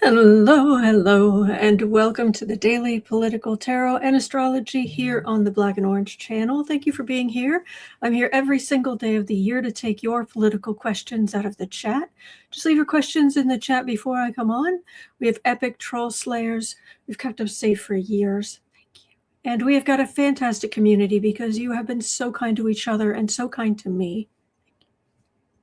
Hello, and welcome to the Daily Political Tarot and Astrology here on the Black and Orange channel. Thank you for being here. I'm here every single day of the year to take your political questions out of the chat. Just leave your questions in the chat before I come on. We have epic troll slayers. We've kept us safe for years. Thank you. And we have got a fantastic community because you have been so kind to each other and so kind to me.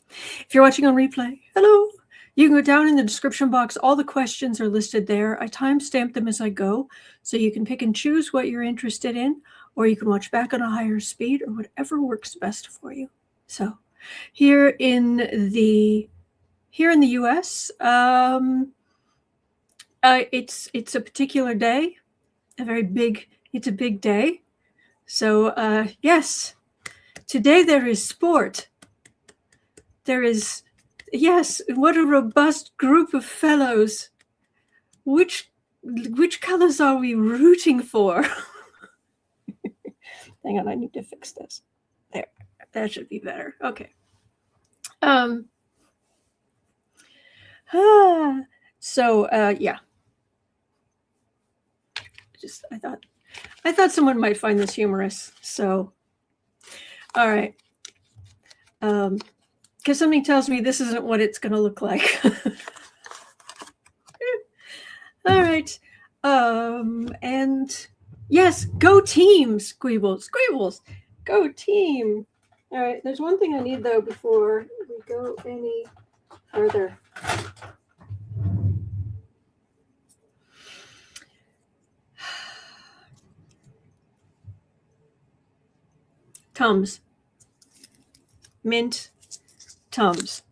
If you're watching on replay, hello. You can go down in the description box. All the questions are listed there. I timestamp them as I go, so you can pick and choose what you're interested in, or you can watch back on a higher speed, or whatever works best for you. So, here in the U.S., it's a particular day, it's a big day. So, yes, today there is sport. Yes, what a robust group of fellows. Which colors are we rooting for? Hang on, I need to fix this. There, that should be better. Okay. Yeah. I thought someone might find this humorous. So, all right. Because something tells me this isn't what it's going to look like. All right. And yes, go team, Squeebles. Go team. All right. There's one thing I need, though, before we go any further. Tums. Mint. Tums.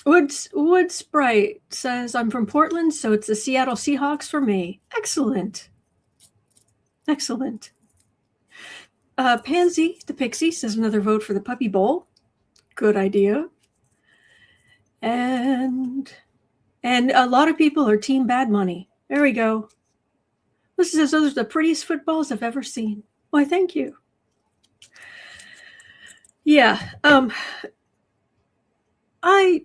Wood Sprite says, I'm from Portland, so it's the Seattle Seahawks for me. Excellent. Pansy the Pixie says another vote for the Puppy Bowl. Good idea. And a lot of people are Team Bad Money. There we go. This says those are the prettiest footballs I've ever seen. Why, thank you. Yeah. I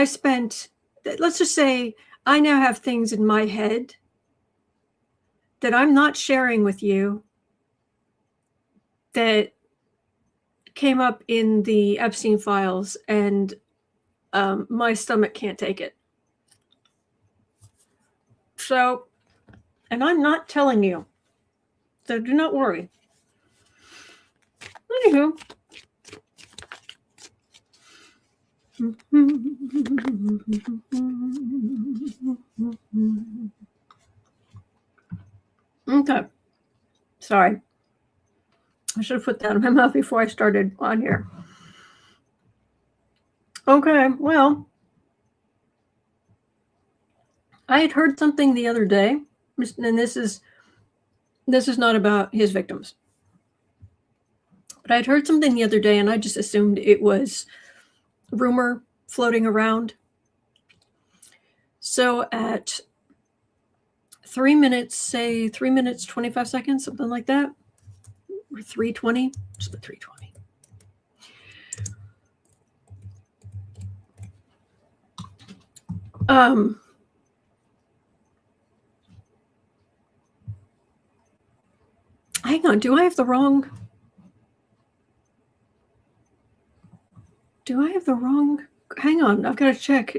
spent, let's just say, I now have things in my head that I'm not sharing with you that came up in the Epstein files, and my stomach can't take it. So, and I'm not telling you. So do not worry. Anywho. Okay. Sorry. I should have put that in my mouth before I started on here. Okay, well, I had heard something the other day, and this is not about his victims. But I'd heard something the other day, and I just assumed it was rumor floating around. So at 3 minutes, say 3 minutes, 25 seconds, something like that, or 3:20, just put 3:20. Hang on, do I have the wrong? Hang on, I've got to check.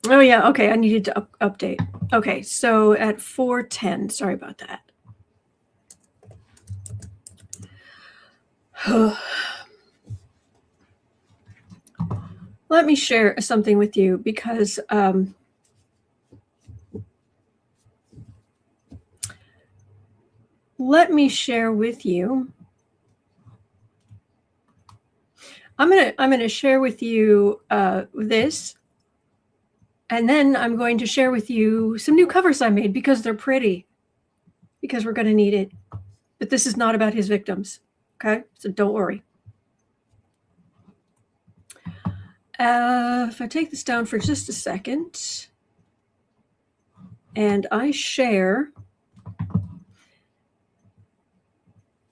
Oh yeah, okay, I needed to update. Okay, so at 4:10, sorry about that. Let me share something with you, because let me share with you. I'm gonna share with you this, and then I'm going to share with you some new covers I made because they're pretty, because we're going to need it. But this is not about his victims, okay? So don't worry. If I take this down for just a second, and I share,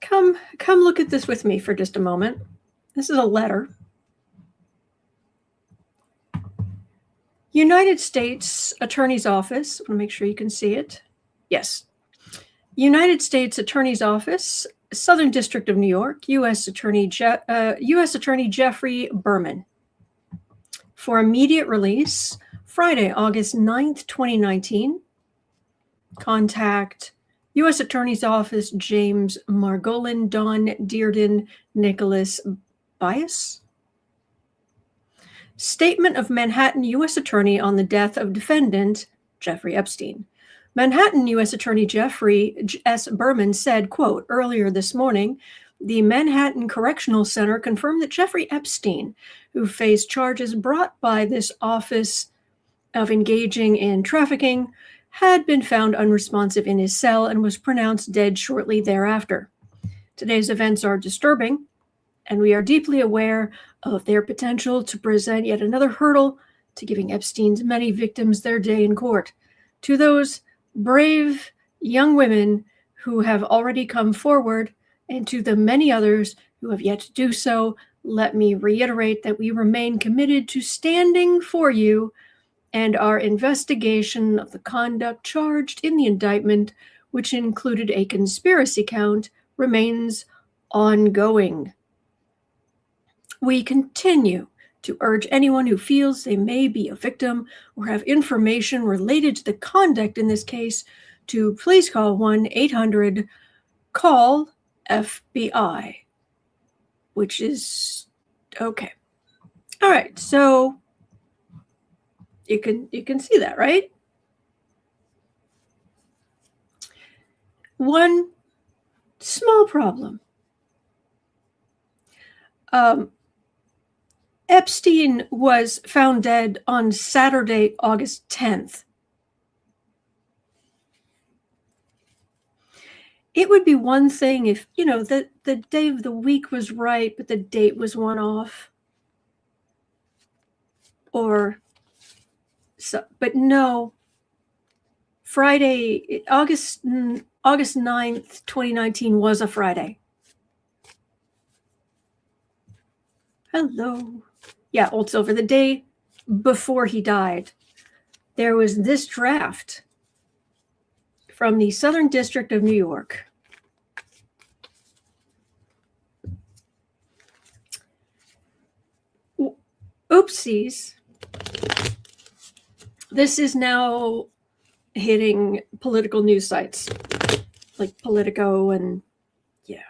come look at this with me for just a moment. This is a letter. United States Attorney's Office, I want to make sure you can see it. Yes. United States Attorney's Office, Southern District of New York, U.S. Attorney Jeffrey Berman. For immediate release, Friday, August 9th, 2019. Contact U.S. Attorney's Office, James Margolin, Don Dearden, Nicholas Bias. Statement of Manhattan U.S. Attorney on the death of defendant Jeffrey Epstein. Manhattan U.S. Attorney Jeffrey S. Berman said, quote, earlier this morning, the Manhattan Correctional Center confirmed that Jeffrey Epstein, who faced charges brought by this office of engaging in trafficking, had been found unresponsive in his cell and was pronounced dead shortly thereafter. Today's events are disturbing, and we are deeply aware of their potential to present yet another hurdle to giving Epstein's many victims their day in court. To those brave young women who have already come forward, and to the many others who have yet to do so, let me reiterate that we remain committed to standing for you, and our investigation of the conduct charged in the indictment, which included a conspiracy count, remains ongoing. We continue to urge anyone who feels they may be a victim or have information related to the conduct in this case to please call 1-800-CALL-FBI, which is okay. All right, so you can see that, right? One small problem. Epstein was found dead on Saturday, August 10th. It would be one thing if, the day of the week was right, but the date was one off. Or so, but no. Friday, August 9th, 2019 was a Friday. Hello. Yeah, Old Silver, the day before he died, there was this draft from the Southern District of New York. Oopsies. This is now hitting political news sites like Politico and yeah.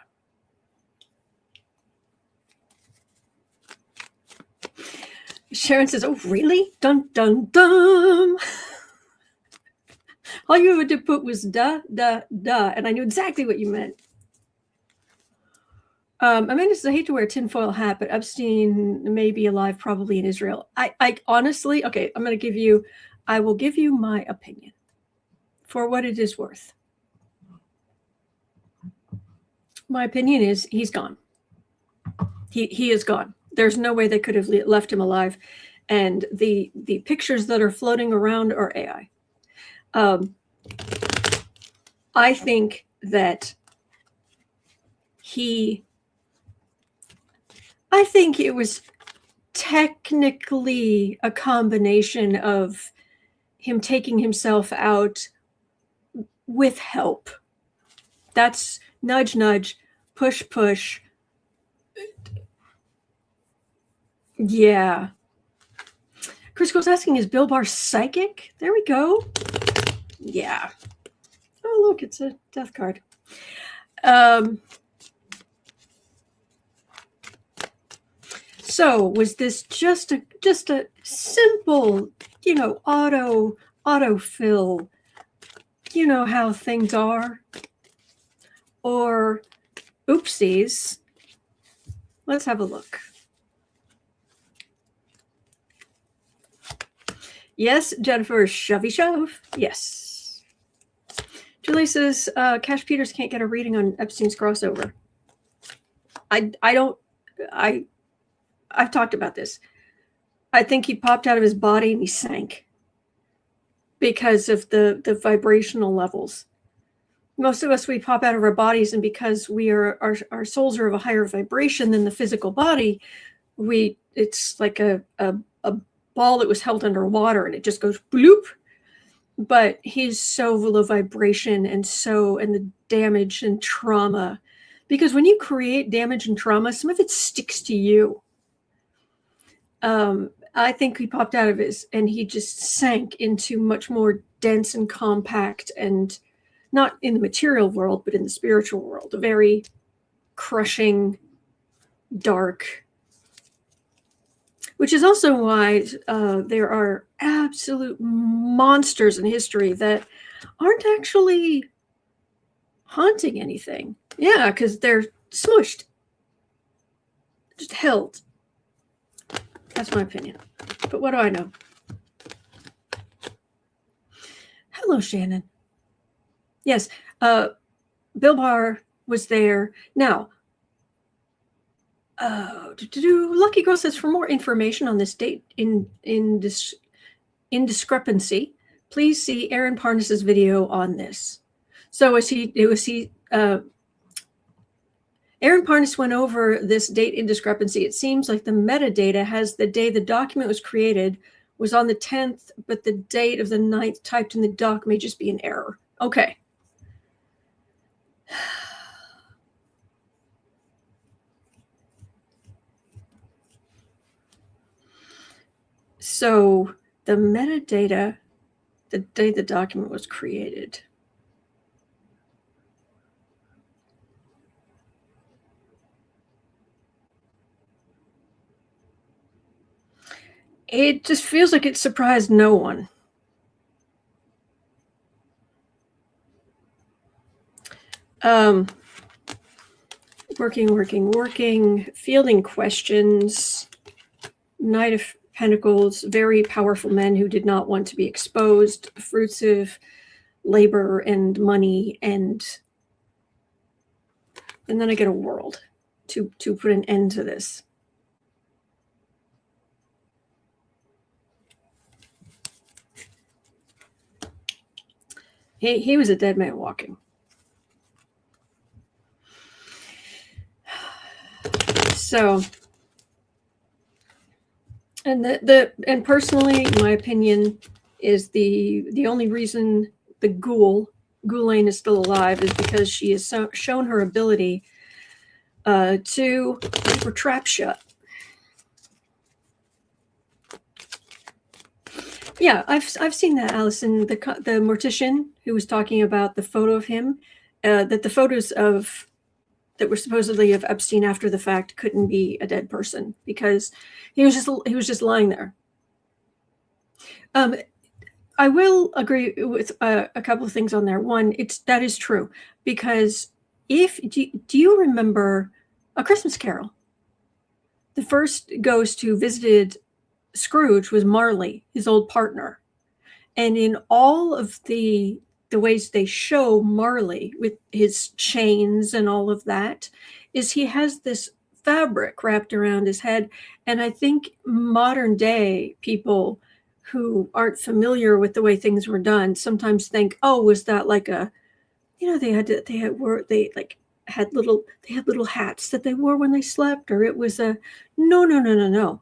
Sharon says, oh, really? Dun, dun, dun. All you had to put was duh, duh, duh, and I knew exactly what you meant. Amanda says, I hate to wear a tinfoil hat, but Epstein may be alive, probably in Israel. I honestly, okay, I will give you my opinion for what it is worth. My opinion is he's gone. He is gone. There's no way they could have left him alive. And the pictures that are floating around are AI. I think that I think it was technically a combination of him taking himself out with help. That's nudge, nudge, push, push. Yeah. Chris goes asking, is Bill Barr psychic? There we go. Yeah. Oh, look, it's a death card. So was this just a simple, autofill, how things are? Or oopsies? Let's have a look. Yes, Jennifer, shovey shove. Yes. Julie says, Cash Peters can't get a reading on Epstein's crossover. I've talked about this. I think he popped out of his body and he sank because of the vibrational levels. Most of us, we pop out of our bodies, and because our souls are of a higher vibration than the physical body, it's like a ball that was held underwater and it just goes bloop. But he's so full of vibration and the damage and trauma. Because when you create damage and trauma, some of it sticks to you. I think he popped out of his and he just sank into much more dense and compact, and not in the material world, but in the spiritual world, a very crushing, dark, which is also why there are absolute monsters in history that aren't actually haunting anything. Yeah, because they're smushed, just held. That's my opinion. But what do I know? Hello, Shannon. Yes, Bill Barr was there. Now, Lucky Girl says, for more information on this date in discrepancy, please see Aaron Parnas's video on this. So Aaron Parnas went over this date indiscrepancy. It seems like the metadata has the day the document was created was on the 10th, but the date of the 9th typed in the doc may just be an error. Okay. So the metadata, the day the document was created. It just feels like it surprised no one. Working, fielding questions, Knight of Pentacles, very powerful men who did not want to be exposed, fruits of labor and money, and then I get a world to put an end to this. He was a dead man walking. So, and personally, my opinion is the only reason the Ghoulain is still alive is because she has shown her ability to keep her trap shut. Yeah, I've seen that, Allison. The mortician who was talking about the photo of him, that the photos of that were supposedly of Epstein after the fact couldn't be a dead person because he was just lying there. I will agree with a couple of things on there. One, that is true because do you remember A Christmas Carol? The first ghost who visited Scrooge was Marley, his old partner, and in all of the ways they show Marley with his chains and all of that is he has this fabric wrapped around his head. And I think modern day people who aren't familiar with the way things were done sometimes think, oh, was that like they had little hats that they wore when they slept, or it was no.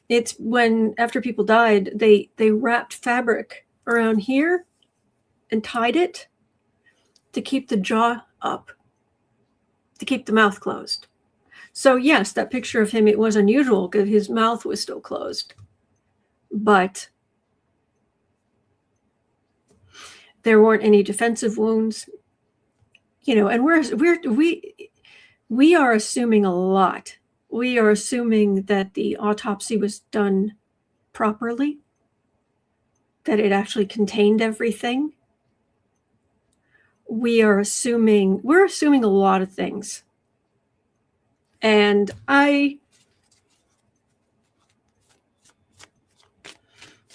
It's when after people died, they wrapped fabric around here and tied it to keep the jaw up, to keep the mouth closed. So yes, that picture of him, it was unusual because his mouth was still closed. But there weren't any defensive wounds, and we are assuming a lot. We are assuming that the autopsy was done properly, that it actually contained everything. We're assuming a lot of things. And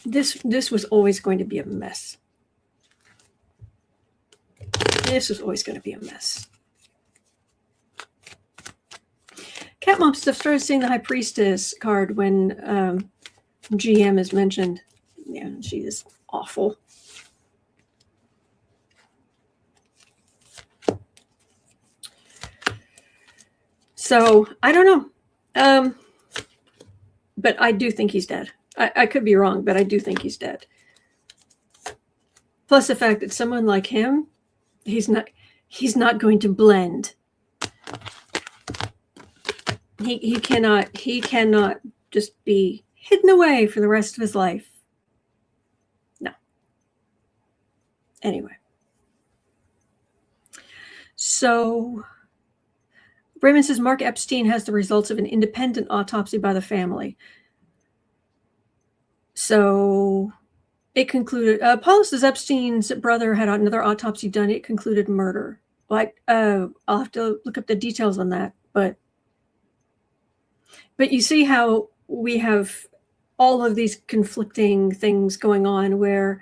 this was always going to be a mess. This was always going to be a mess. Cat Mom stuff started seeing the High Priestess card when GM is mentioned. Yeah, she is awful. So I don't know. But I do think he's dead. I could be wrong, but I do think he's dead. Plus the fact that someone like him, he's not going to blend. He cannot just be hidden away for the rest of his life. No. Anyway. So Raymond says Mark Epstein has the results of an independent autopsy by the family. So it concluded, Paula says Epstein's brother had another autopsy done. It concluded murder. Like, I'll have to look up the details on that. But you see how we have all of these conflicting things going on where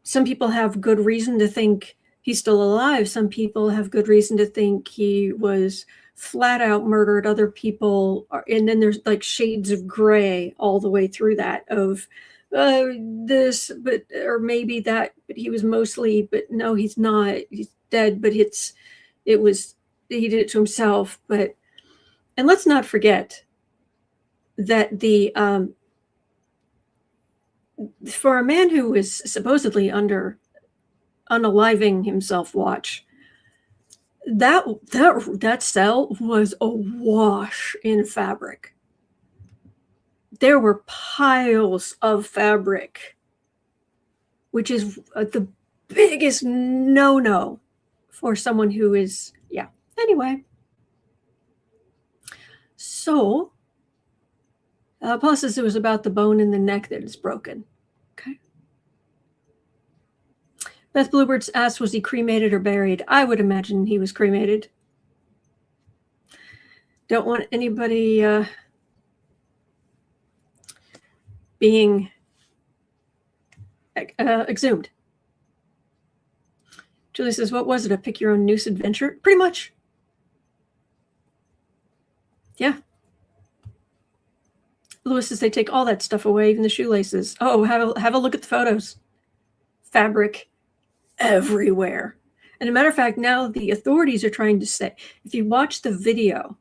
some people have good reason to think he's still alive. Some people have good reason to think he was flat out murdered. Other people are, and then there's like shades of gray all the way through that of this, but, or maybe that, but he was mostly, but no, he's not, he's dead, but he did it to himself. But, and let's not forget that for a man who was supposedly under unaliving himself watch, that cell was awash in fabric. There were piles of fabric, which is the biggest no-no for someone who is, yeah. Anyway. So, Paul says it was about the bone in the neck that is broken. Okay. Beth Bluebird asked, was he cremated or buried? I would imagine he was cremated. Don't want anybody being exhumed. Julie says, what was it? A pick your own noose adventure? Pretty much. Yeah. Lewis says they take all that stuff away, even the shoelaces. Oh, have a look at the photos. Fabric everywhere. And as a matter of fact, now the authorities are trying to say, if you watch the video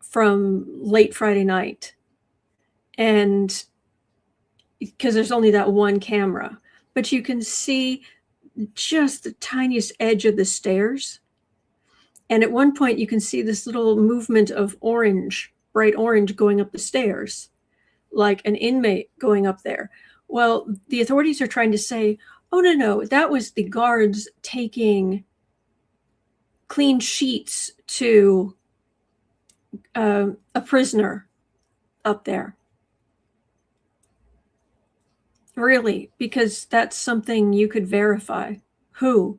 from late Friday night, and because there's only that one camera, but you can see just the tiniest edge of the stairs. And at one point you can see this little movement of orange, bright orange going up the stairs, like an inmate going up there. Well, the authorities are trying to say, oh, no, that was the guards taking clean sheets to a prisoner up there. Really, because that's something you could verify. Who?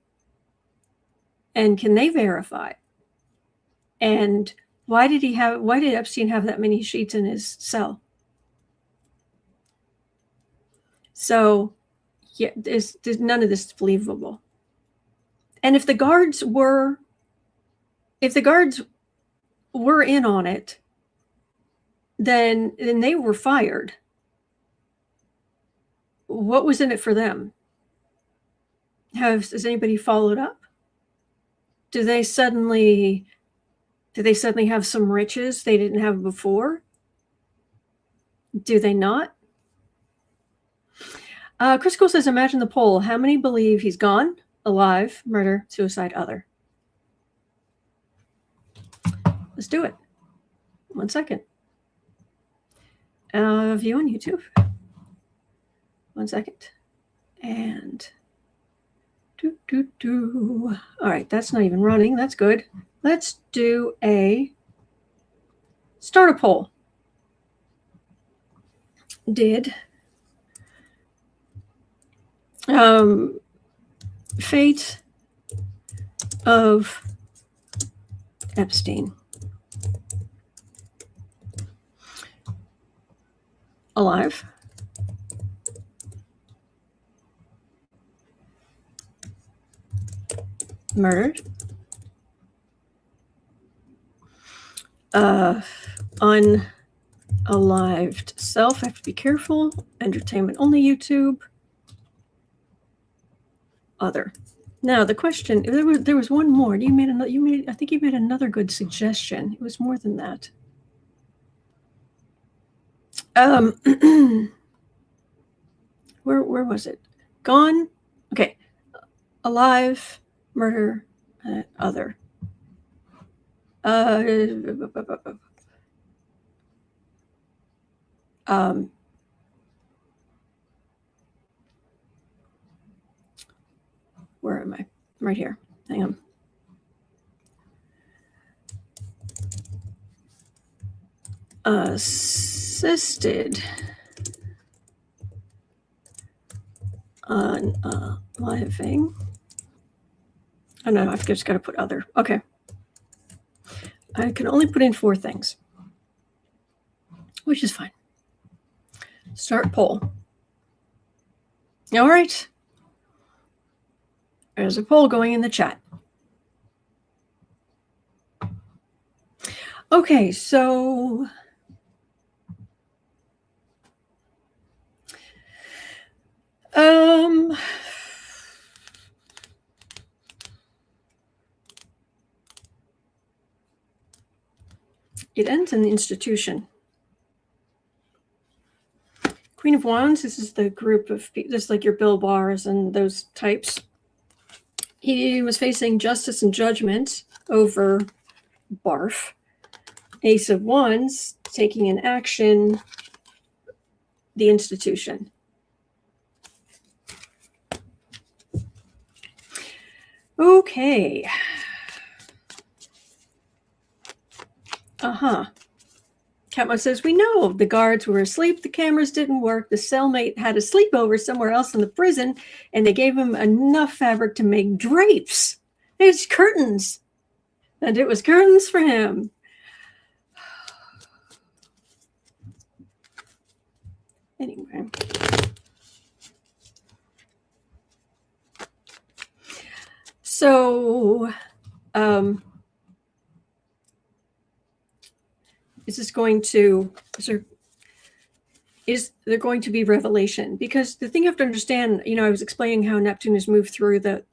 And can they verify? And why did Epstein have that many sheets in his cell? So, yeah, there's none of this is believable. And if the guards were in on it, then they were fired. What was in it for them? Has anybody followed up? Do they suddenly have some riches they didn't have before? Do they not? Chris Cole says, imagine the poll. How many believe he's gone, alive, murder, suicide, other? Let's do it. 1 second. View on YouTube. 1 second. And all right, that's not even running. That's good. Let's do start a poll. Did fate of Epstein alive, murdered, unalived self. I have to be careful. Entertainment only YouTube. Other. Now the question, there was one more. I think you made another good suggestion. It was more than that. Where was it? Gone. Okay. Alive, murder, other. Where am I? Right here. Hang on. Assisted unaliving. Oh no, I've just got to put other. Okay. I can only put in 4 things, which is fine. Start poll. All right. There's a poll going in the chat. Okay, so it ends in the institution. Queen of Wands, this is the group of people, just like your Bill Barrs and those types. He was facing justice and judgment over barf. Ace of Wands, taking an action, the institution. Okay. Catmo says, we know the guards were asleep, the cameras didn't work, the cellmate had a sleepover somewhere else in the prison, and they gave him enough fabric to make drapes. It's curtains. And it was curtains for him. Anyway. So, is there going to be revelation? Because the thing you have to understand, I was explaining how Neptune has moved through the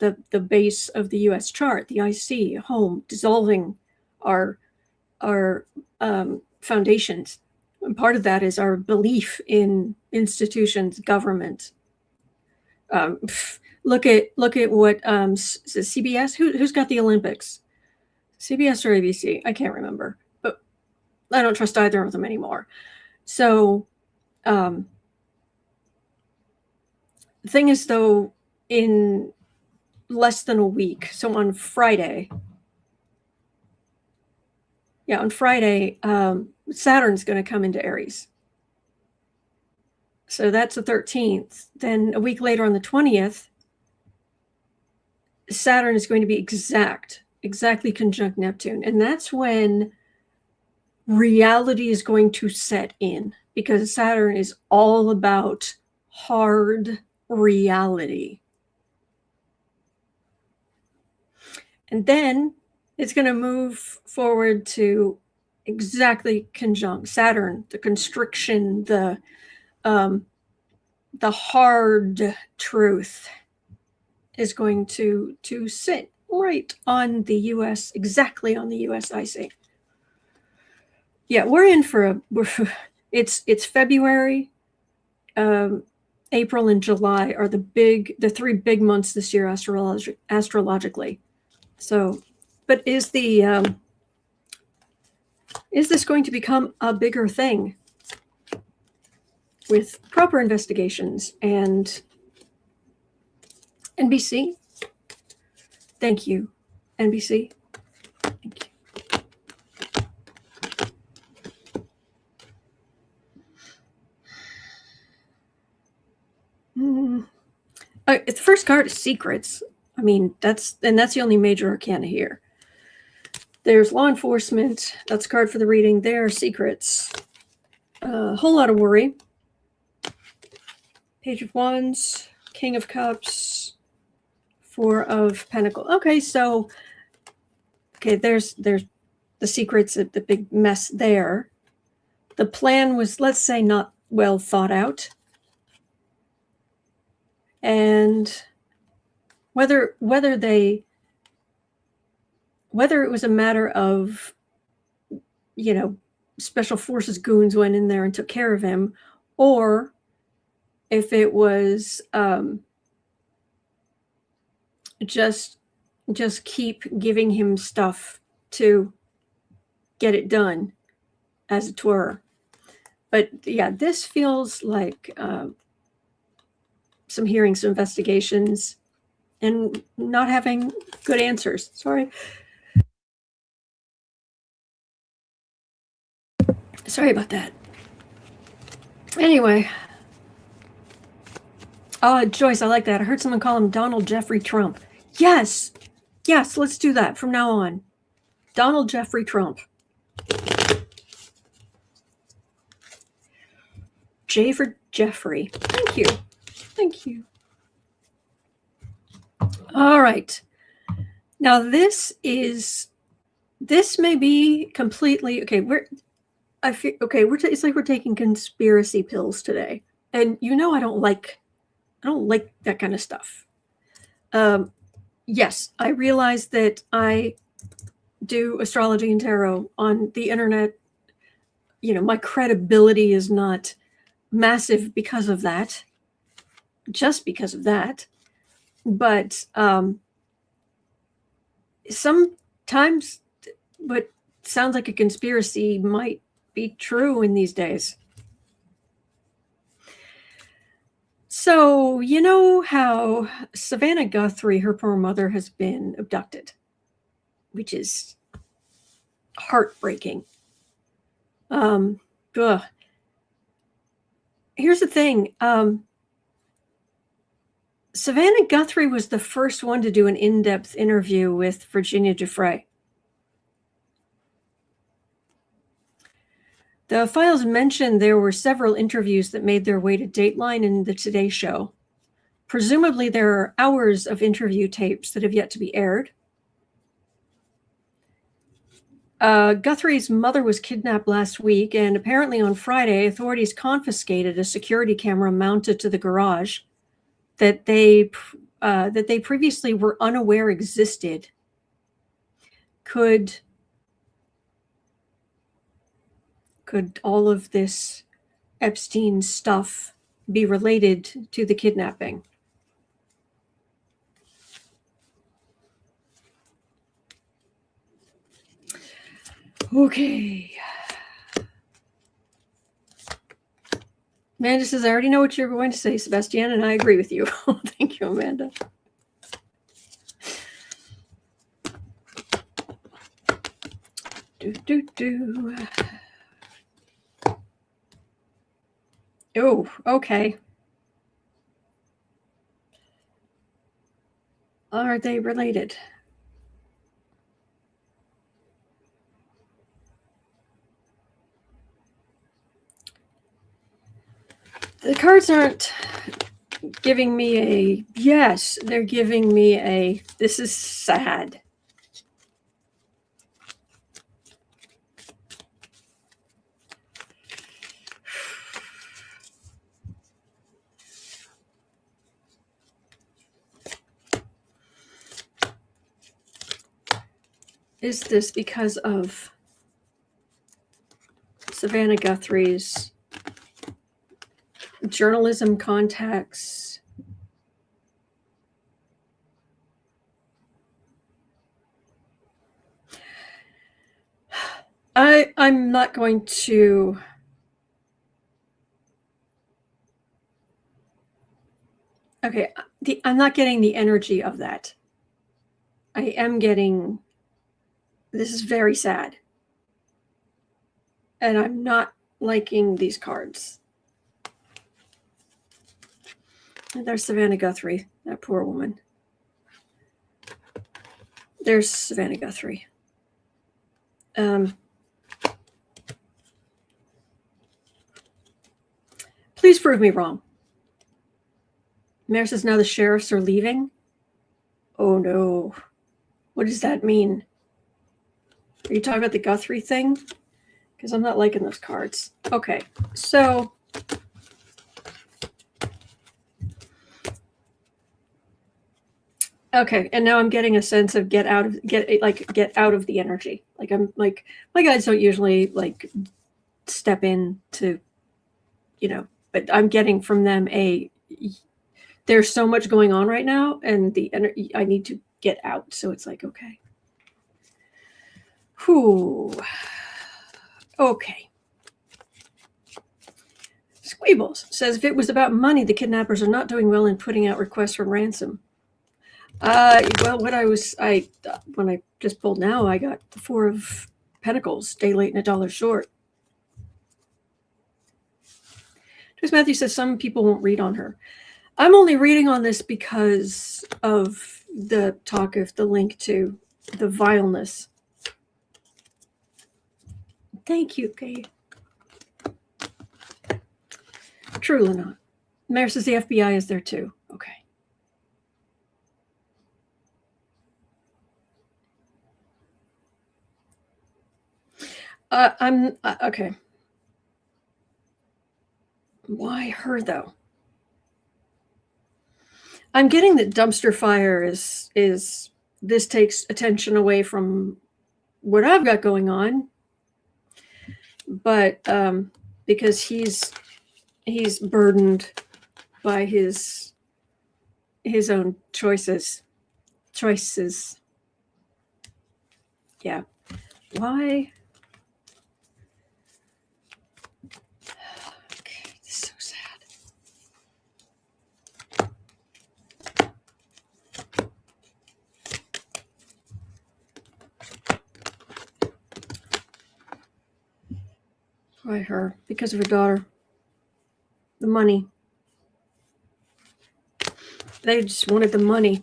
base of the U.S. chart, the IC, home, dissolving our foundations. And part of that is our belief in institutions, government. Look at what CBS. Who's got the Olympics? CBS or ABC? I can't remember, but I don't trust either of them anymore. So the thing is, though, in less than a week, so on Friday, Saturn's going to come into Aries. So that's the 13th. Then a week later on the 20th, Saturn is going to be exactly conjunct Neptune. And that's when reality is going to set in, because Saturn is all about hard reality. And then it's going to move forward to exactly conjunct Saturn, the constriction, the hard truth is going to sit right on the U.S., exactly on the U.S. IC. Yeah, we're in for it's February, April, and July are the 3 big months this year astrologically. So, but is this going to become a bigger thing with proper investigations? And NBC, thank you, NBC, thank you. The first card is Secrets. I mean, that's the only major arcana here. There's Law Enforcement. That's a card for the reading. There are Secrets. A whole lot of worry. Page of Wands, King of Cups, 4 of Pentacles. Okay, so there's the Secrets, the big mess there. The plan was, let's say, not well thought out. And whether it was a matter of, special forces goons went in there and took care of him, or if it was just keep giving him stuff to get it done, as it were. But yeah, this feels like some hearings, some investigations, and not having good answers. Sorry about that. Anyway. Joyce, I like that. I heard someone call him Donald Jeffrey Trump. Yes, let's do that from now on. Donald Jeffrey Trump. J for Jeffrey. Thank you. All right. Now this may be completely okay. It's like we're taking conspiracy pills today, and I don't like that kind of stuff. Yes, I realize that I do astrology and tarot on the internet. My credibility is not massive because of that, just because of that. But sometimes what sounds like a conspiracy might be true in these days. So, you know how Savannah Guthrie, her poor mother, has been abducted, which is heartbreaking. Here's the thing. Savannah Guthrie was the first one to do an in-depth interview with Virginia Giuffre. The files mentioned there were several interviews that made their way to Dateline and the Today Show. Presumably, there are hours of interview tapes that have yet to be aired. Guthrie's mother was kidnapped last week, and apparently on Friday, authorities confiscated a security camera mounted to the garage that they previously were unaware existed. Could all of this Epstein stuff be related to the kidnapping? Okay. Amanda says, I already know what you're going to say, Sebastian, and I agree with you. Thank you, Amanda. Oh, okay. Are they related? The cards aren't giving me a yes, they're giving me a this is sad. Is this because of Savannah Guthrie's journalism contacts? I'm not going to okay, I'm not getting the energy of that. I am getting this is very sad. And I'm not liking these cards. And there's Savannah Guthrie, that poor woman. There's Savannah Guthrie. Please prove me wrong. Mayor says now the sheriffs are leaving. Oh no. What does that mean? Are you talking about the Guthrie thing? Because I'm not liking those cards. Okay, so okay, and now I'm getting a sense of get out of the energy. Like I'm like my guides don't usually like step in to, but I'm getting from them there's so much going on right now, and the energy, I need to get out. So it's like, okay. Whew. Okay. Squeebles says, if it was about money, the kidnappers are not doing well in putting out requests for ransom. Well, when I just pulled now, I got the Four of Pentacles, day late and $1 short. Chris Matthew says some people won't read on her. I'm only reading on this because of the talk of the link to the vileness. Thank you, Kay. Truly not. Mayor says the FBI is there too. Okay. Okay. Why her though? I'm getting that dumpster fire is this takes attention away from what I've got going on, but because he's burdened by his own choices. Yeah. Why? Okay, this is so sad. Why her? Because of her daughter. The money. They just wanted the money.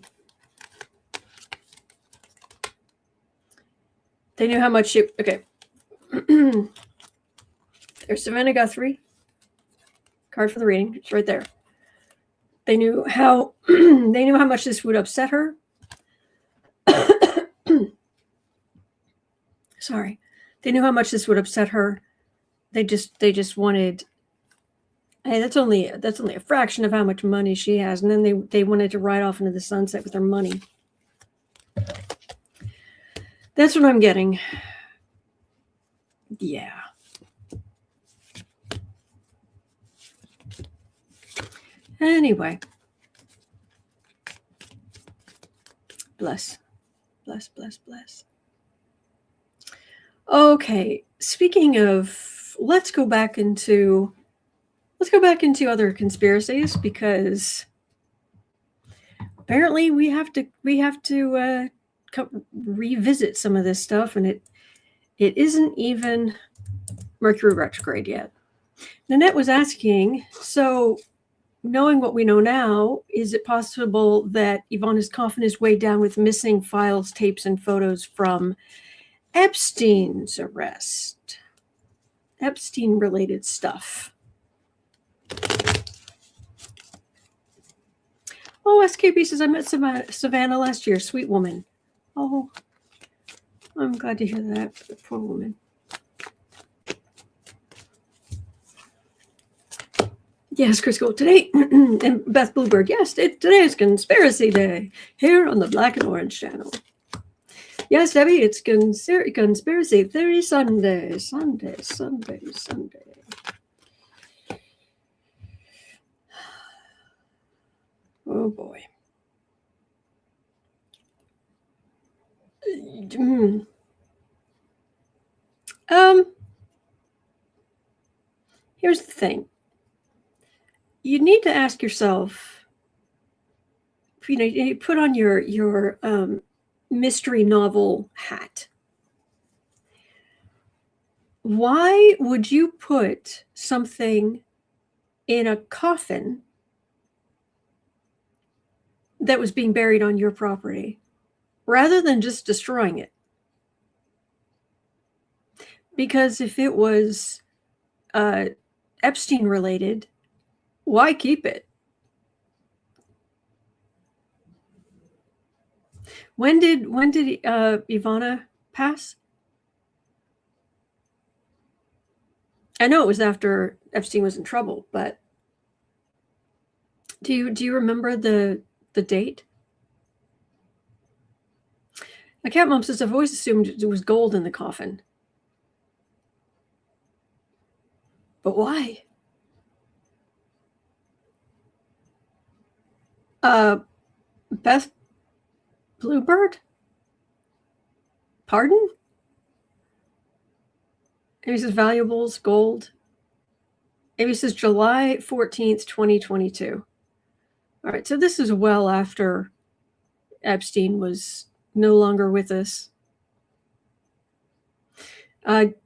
They knew how much it... Okay. There's Savannah Guthrie. Card for the reading. It's right there. They knew how much this would upset her. Sorry. They knew how much this would upset her. They just wanted... Hey, that's only a fraction of how much money she has, and then they wanted to ride off into the sunset with their money. That's what I'm getting. Yeah. Anyway. Bless. Bless, bless, bless. Okay. Speaking of, let's go back into other conspiracies, because apparently we have to revisit some of this stuff, and it isn't even Mercury retrograde yet. Nanette was asking, so knowing what we know now, is it possible that Ivana's coffin is weighed down with missing files, tapes, and photos from Epstein's arrest? Epstein-related stuff. Oh, SKB says, I met Savannah last year. Sweet woman. Oh, I'm glad to hear that. Poor woman. Yes, Chris Gold. Today, and Beth Bluebird. Yes, today is Conspiracy Day here on the Black and Orange channel. Yes, Debbie, it's Conspiracy Theory Sunday. Oh boy. Here's the thing. You need to ask yourself, you put on your mystery novel hat. Why would you put something in a coffin that was being buried on your property rather than just destroying it? Because if it was Epstein related, why keep it? When did Ivana pass? I know it was after Epstein was in trouble, but do you remember the date? My cat mom says, I've always assumed it was gold in the coffin. But why? Beth Bluebird? Pardon? Maybe it says valuables, gold. Maybe it says July 14th, 2022. All right, so this is well after Epstein was no longer with us.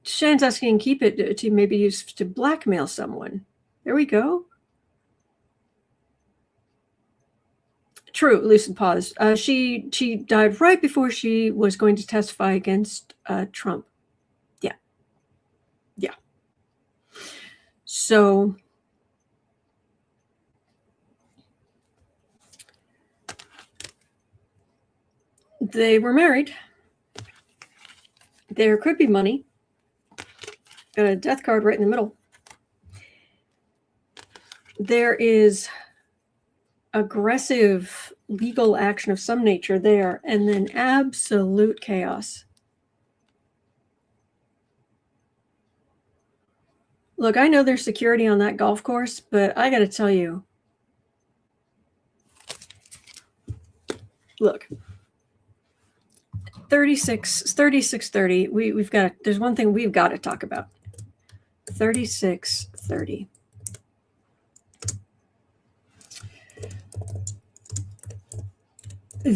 Shan's asking, keep it to maybe use to blackmail someone. There we go. True, lucid pause. She died right before she was going to testify against Trump. Yeah. So they were married. There could be money. Got a death card right in the middle. There is aggressive legal action of some nature there, and then absolute chaos. Look, I know there's security on that golf course, but I got to tell you, look, 3630. We've got, there's one thing we've got to talk about. 3630. We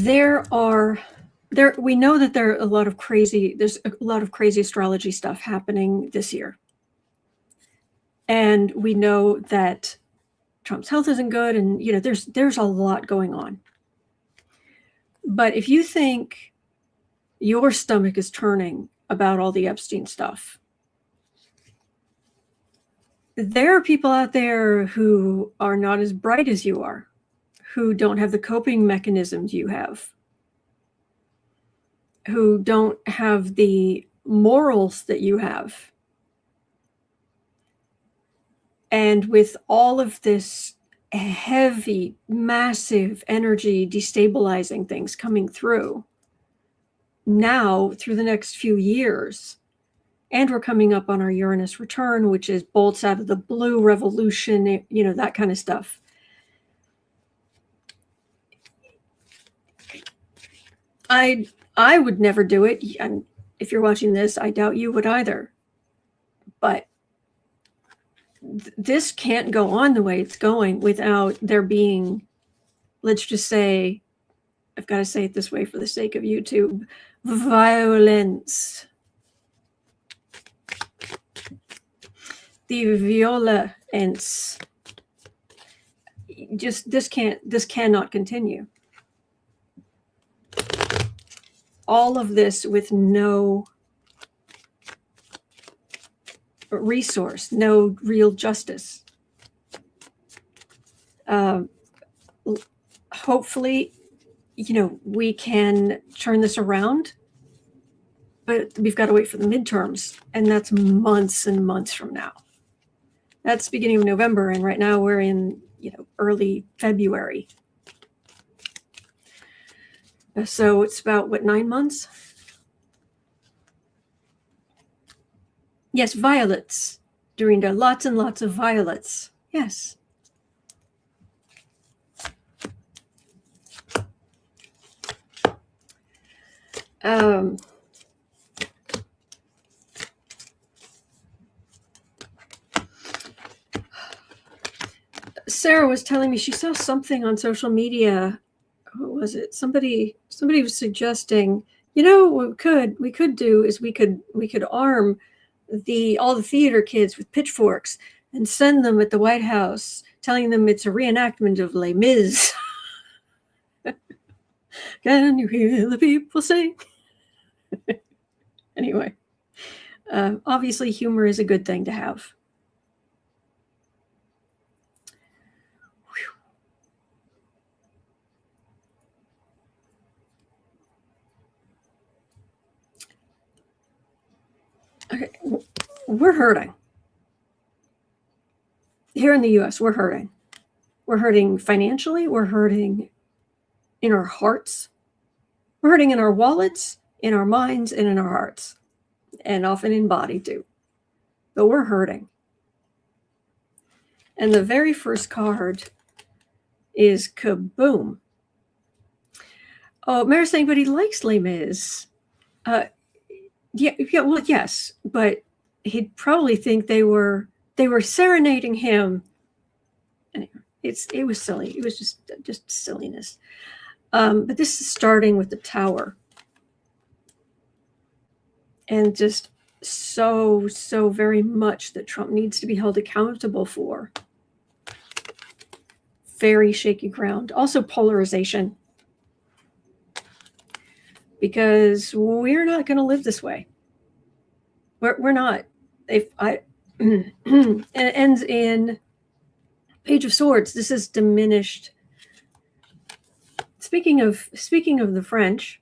know that there's a lot of crazy astrology stuff happening this year. And we know that Trump's health isn't good, and there's a lot going on. But if you think your stomach is turning about all the Epstein stuff, there are people out there who are not as bright as you are, who don't have the coping mechanisms you have, who don't have the morals that you have. And with all of this heavy, massive energy destabilizing things coming through now through the next few years, and we're coming up on our Uranus return, which is bolts out of the blue revolution, that kind of stuff. I would never do it. And if you're watching this, I doubt you would either. But this can't go on the way it's going without there being, let's just say, I've got to say it this way for the sake of YouTube, violence. The violence. Just this cannot continue. All of this with no resource, no real justice. Hopefully, we can turn this around, but we've got to wait for the midterms, and that's months and months from now. That's beginning of November, and right now we're in, early February. So it's about, 9 months? Yes, violets, Dorinda. Lots and lots of violets. Yes. Sarah was telling me she saw something on social media. What was it? Somebody was suggesting, what we could do is we could arm all the theater kids with pitchforks and send them at the White House, telling them it's a reenactment of Les Mis. Can you hear the people sing? Anyway, obviously humor is a good thing to have. Okay, we're hurting. Here in the US, we're hurting. We're hurting financially. We're hurting in our hearts. We're hurting in our wallets, in our minds, and in our hearts. And often in body too. But we're hurting. And the very first card is kaboom. Oh, Mary's saying, but he likes Les Mis. Yeah, well, yes, but he'd probably think they were serenading him. Anyway, it was silly. It was just silliness. But this is starting with the Tower, and just so very much that Trump needs to be held accountable for. Very shaky ground. Also polarization. Because we're not going to live this way. We're not. It ends in Page of Swords. This is diminished. Speaking of the French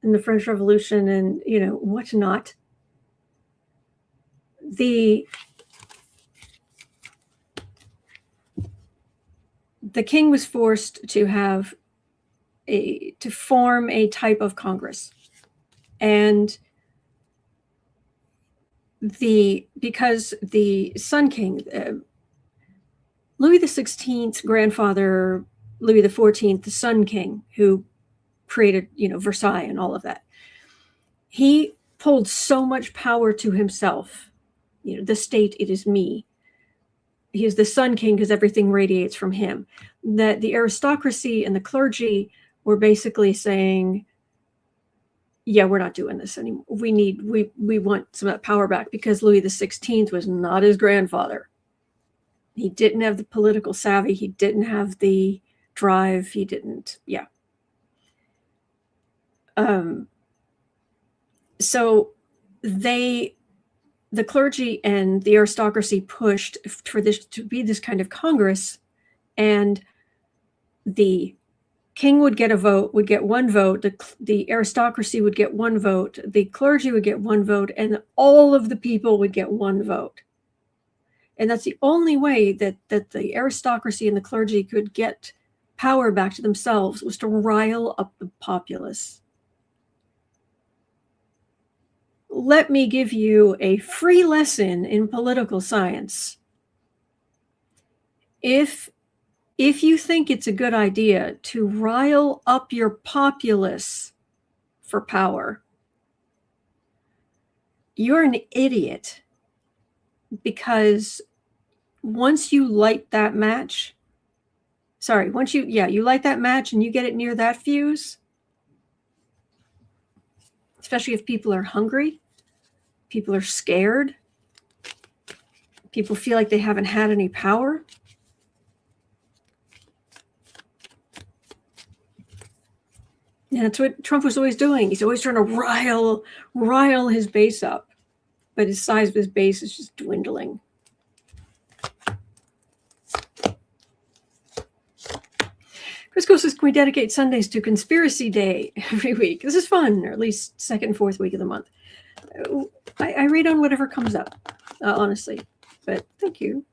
and the French Revolution and whatnot, the king was forced to form a type of Congress, and because the Sun King, Louis XVI's grandfather, Louis XIV, the Sun King, who created Versailles and all of that, he pulled so much power to himself. The state, it is me. He is the Sun King because everything radiates from him. That the aristocracy and the clergy were basically saying, yeah, we're not doing this anymore. We want some of that power back, because Louis XVI was not his grandfather. He didn't have the political savvy. He didn't have the drive. He didn't. Yeah. So the clergy and the aristocracy pushed for this to be this kind of Congress, and the king would get one vote, the aristocracy would get one vote, the clergy would get one vote, and all of the people would get one vote. And that's the only way that the aristocracy and the clergy could get power back to themselves, was to rile up the populace. Let me give you a free lesson in political science. If you think it's a good idea to rile up your populace for power, you're an idiot. Because once you light that match, you light that match and you get it near that fuse, especially if people are hungry, people are scared, people feel like they haven't had any power, and that's what Trump was always doing. He's always trying to rile his base up, but the size of his base is just dwindling. Crisco says, can we dedicate Sundays to Conspiracy Day every week? This is fun, or at least second and fourth week of the month. I read on whatever comes up, honestly, but thank you.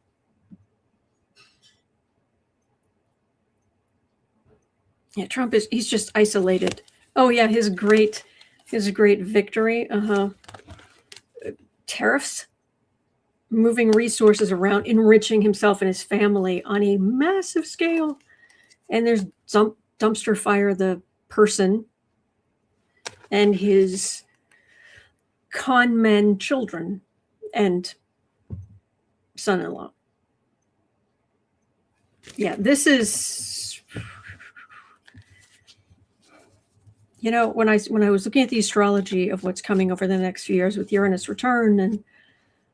Yeah, Trump he's just isolated. Oh yeah, his great victory. Tariffs, moving resources around, enriching himself and his family on a massive scale. And there's dumpster fire the person and his con men children and son-in-law. Yeah, this is, when I was looking at the astrology of what's coming over the next few years with Uranus return and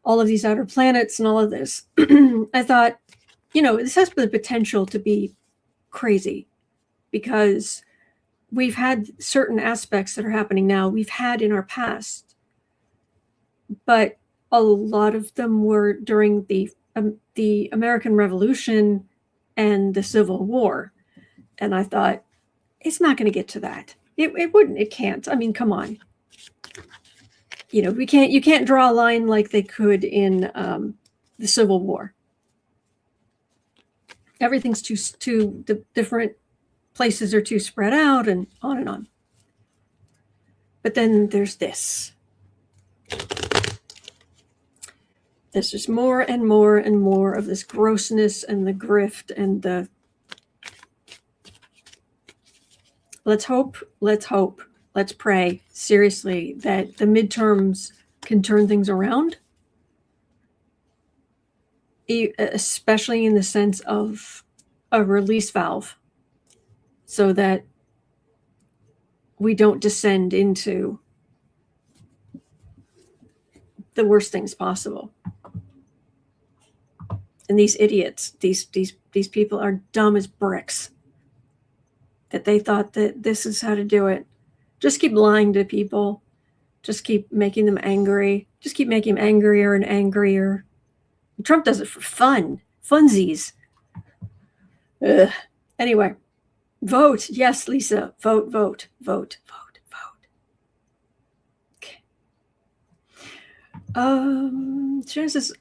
all of these outer planets and all of this, I thought, this has the potential to be crazy, because we've had certain aspects that are happening now we've had in our past, but a lot of them were during the American Revolution and the Civil War, and I thought, it's not going to get to that. It wouldn't. It can't. I mean, come on. You can't draw a line like they could in the Civil War. Everything's too the different places are too spread out, and on and on. But then there's this. There's just more and more and more of this grossness and the grift and the let's hope, let's pray seriously that the midterms can turn things around, especially in the sense of a release valve, so that we don't descend into the worst things possible. And these idiots, these people are dumb as bricks, that they thought that this is how to do it. Just keep lying to people. Just keep making them angry. Just keep making them angrier and angrier. Trump does it for fun. Funsies. Ugh. Anyway, vote. Yes, Lisa. Vote. Okay. Shannon says,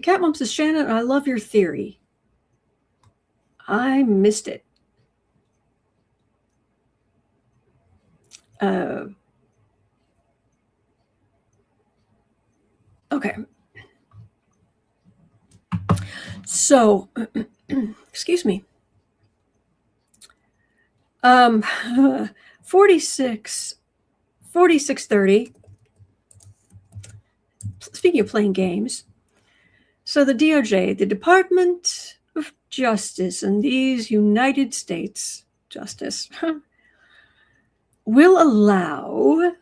Cat Mom says, Shannon, I love your theory. I missed it. Okay. So, excuse me. 4630. Speaking of playing games. So the DOJ, the Department of Justice in these United States Justice will allow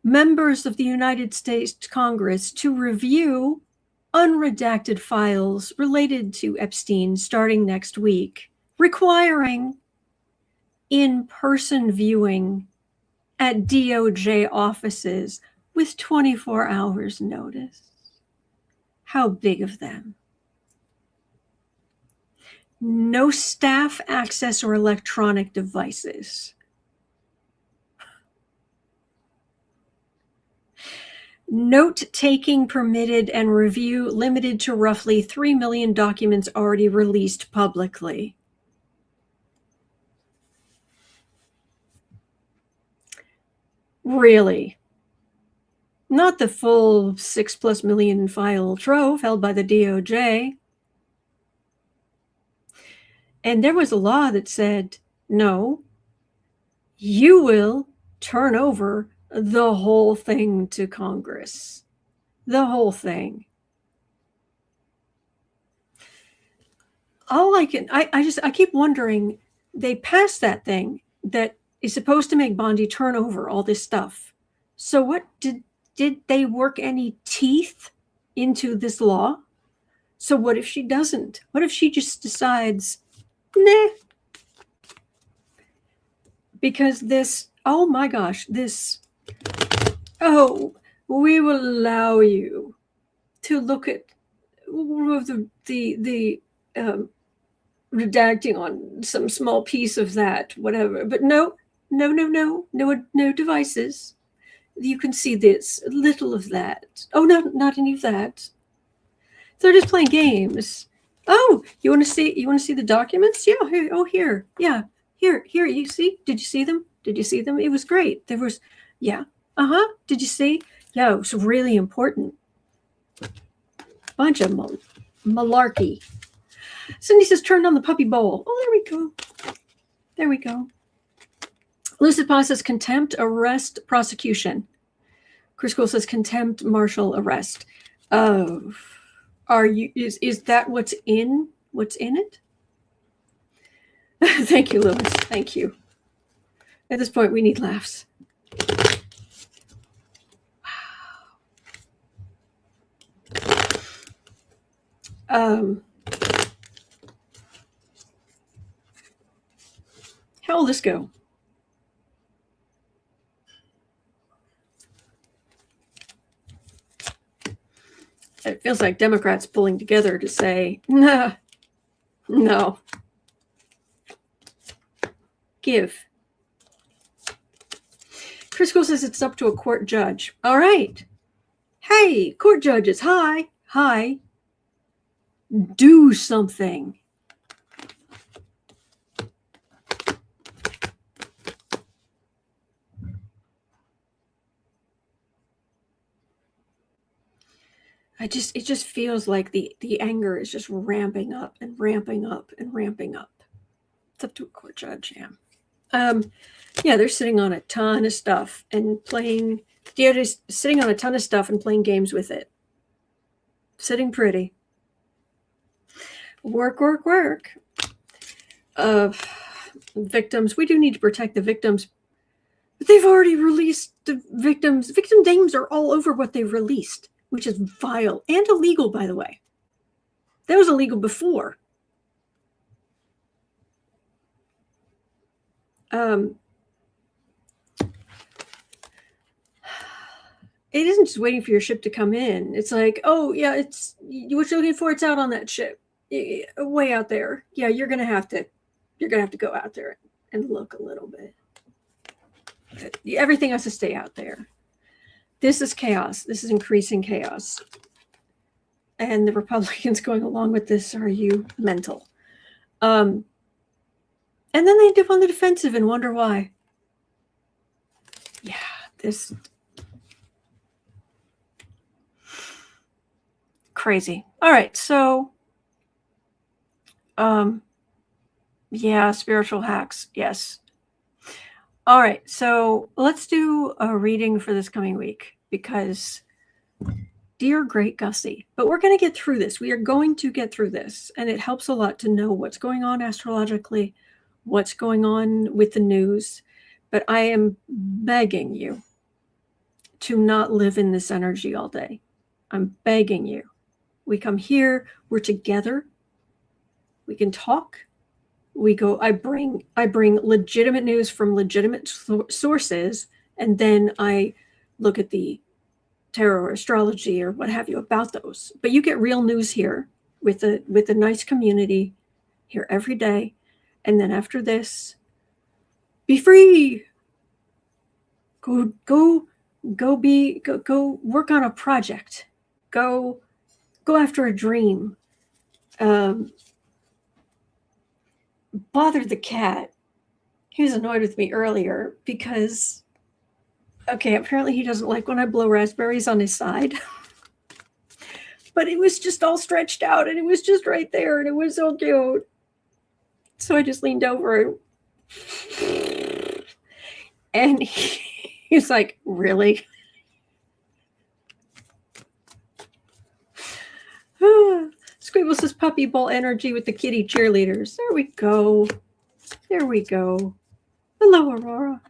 members of the United States Congress to review unredacted files related to Epstein starting next week, requiring in-person viewing at DOJ offices with 24 hours notice. How big of them? No staff access or electronic devices. Note-taking permitted and review limited to roughly 3 million documents already released publicly. Really? Not the full 6+ million file trove held by the DOJ. And there was a law that said, no, you will turn over the whole thing to Congress. The whole thing. I keep wondering, they passed that thing that is supposed to make Bondi turn over all this stuff. So what did they work any teeth into this law? So what if she doesn't? What if she just decides, nah? Because this, oh my gosh, this, oh, we will allow you to look at the redacting on some small piece of that, whatever. But no devices. You can see this, little of that. Oh, no, not any of that. They're just playing games. Oh, you want to see the documents? Yeah. Here. Oh, here. Yeah. Here. You see? Did you see them? It was great. There was, yeah. Did you see? Yeah, it was really important. Bunch of malarkey. Cindy says, turned on the puppy bowl. Oh, there we go. Lucid Pause says, contempt, arrest, prosecution. Chris Cole says, contempt, martial arrest. Is that what's in it? Thank you, Lewis. Thank you. At this point, we need laughs. How will this go? It feels like Democrats pulling together to say, no. Give. Chris Cole says it's up to a court judge. All right. Hey, court judges, hi. Do something. it just feels like the anger is just ramping up and ramping up and ramping up. It's up to a court judge, yeah. Yeah, they're sitting on a ton of stuff and playing. They're just sitting on a ton of stuff and playing games with it. Sitting pretty. Work, work, work. Victims. We do need to protect the victims. But they've already released the victims. Victim names are all over what they've released, which is vile and illegal, by the way. That was illegal before. It isn't just waiting for your ship to come in. It's like, oh yeah, it's what you're looking for. It's out on that ship, way out there. Yeah, you're gonna have to go out there and look a little bit. Everything has to stay out there. This is chaos. This is increasing chaos. And the Republicans going along with this, are you mental? And then they dip on the defensive and wonder why. Yeah, this crazy. All right, so yeah, spiritual hacks. Yes. All right, so let's do a reading for this coming week because dear great Gussie, but we're going to get through this. We are going to get through this, and it helps a lot to know what's going on astrologically, what's going on with the news. But I am begging you to not live in this energy all day. I'm begging you. We come here, we're together, we can talk. We go, I bring legitimate news from legitimate sources, and then I look at the tarot or astrology or what have you about those. But you get real news here with a nice community here every day. And then after this, be free. Go work on a project. Go after a dream. Bothered the cat. He was annoyed with me earlier because, okay, apparently he doesn't like when I blow raspberries on his side. But it was just all stretched out and it was just right there and it was so cute. So I just leaned over and he was like, really? Squibble says puppy ball energy with the kitty cheerleaders. There we go. There we go. Hello, Aurora.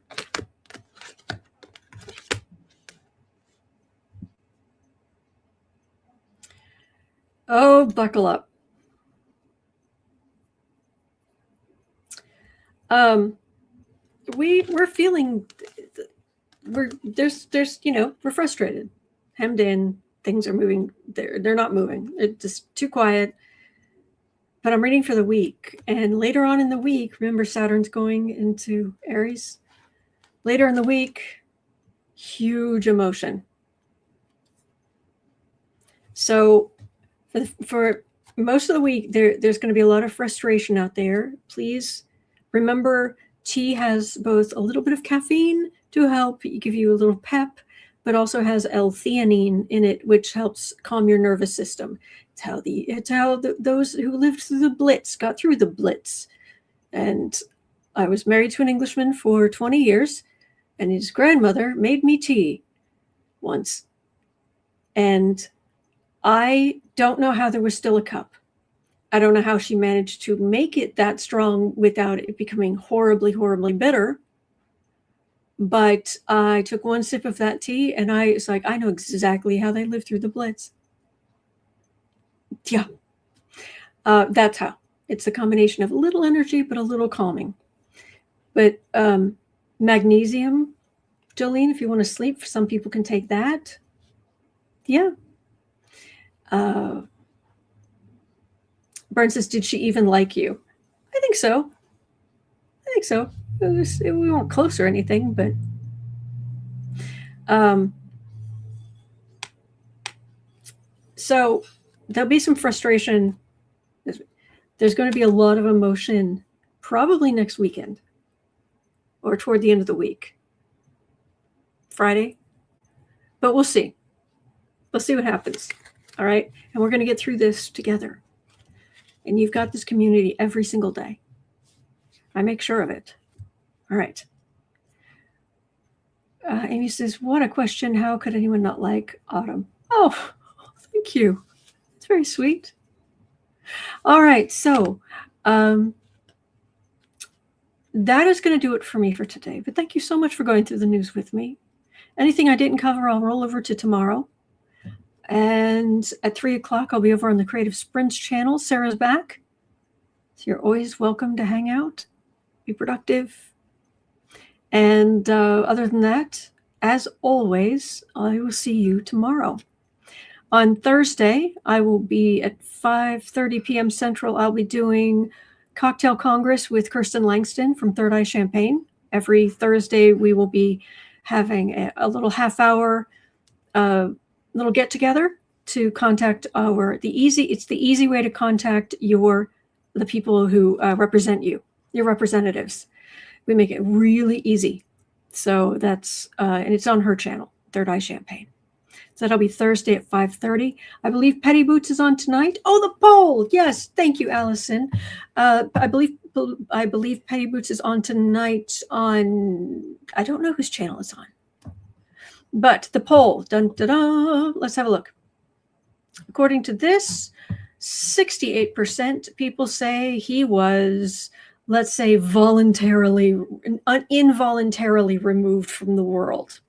Oh, buckle up. We're feeling there's we're frustrated, hemmed in. Things are moving. They're not moving. It's just too quiet. But I'm reading for the week. And later on in the week, remember Saturn's going into Aries? Later in the week, huge emotion. So for most of the week, there's going to be a lot of frustration out there. Please remember, tea has both a little bit of caffeine to help give you a little pep, but also has L-theanine in it, which helps calm your nervous system. It's how those who lived through the Blitz got through the Blitz. And I was married to an Englishman for 20 years, and his grandmother made me tea once. And I don't know how there was still a cup. I don't know how she managed to make it that strong without it becoming horribly, horribly bitter. But I took one sip of that tea and it's like, I know exactly how they lived through the Blitz. Yeah. That's how. It's a combination of a little energy, but a little calming. But magnesium, Jolene, if you want to sleep, some people can take that. Yeah. Burn says, did she even like you? I think so. We weren't close or anything, but so there'll be some frustration. There's going to be a lot of emotion probably next weekend or toward the end of the week. Friday. But we'll see. We'll see what happens. All right. And we're going to get through this together. And you've got this community every single day. I make sure of it. All right. Amy says, what a question. How could anyone not like autumn? Oh, thank you. It's very sweet. All right. So that is going to do it for me for today. But thank you so much for going through the news with me. Anything I didn't cover, I'll roll over to tomorrow. And at 3 o'clock, I'll be over on the Creative Sprints channel. Sarah's back. So you're always welcome to hang out, be productive. And other than that, as always, I will see you tomorrow. On Thursday, I will be at 5:30 p.m. Central. I'll be doing Cocktail Congress with Kirsten Langston from Third Eye Champagne. Every Thursday, we will be having a little half-hour little get-together to contact it's the easy way to contact the people who represent you, your representatives. We make it really easy. So that's, and it's on her channel, Third Eye Champagne. So that'll be Thursday at 5:30. I believe Petty Boots is on tonight. Oh, the poll. Yes. Thank you, Allison. I believe Petty Boots is on tonight on, I don't know whose channel it's on. But the poll, dun, dun, dun, let's have a look. According to this, 68% people say he was, let's say, involuntarily removed from the world.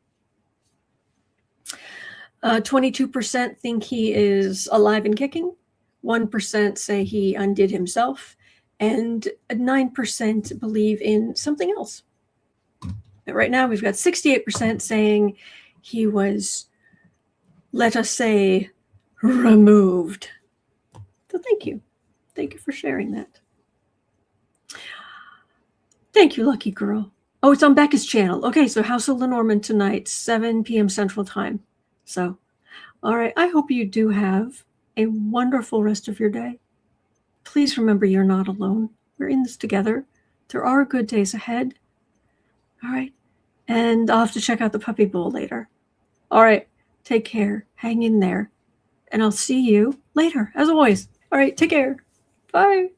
22% think he is alive and kicking. 1% say he undid himself. And 9% believe in something else. But right now, we've got 68% saying he was, let us say, removed. So thank you. Thank you for sharing that. Thank you, lucky girl. Oh, it's on Becca's channel. Okay, so House of Lenormand tonight, 7 p.m. Central Time. So, all right, I hope you do have a wonderful rest of your day. Please remember you're not alone. We're in this together. There are good days ahead. All right, and I'll have to check out the puppy bowl later. All right, take care. Hang in there. And I'll see you later, as always. All right, take care. Bye.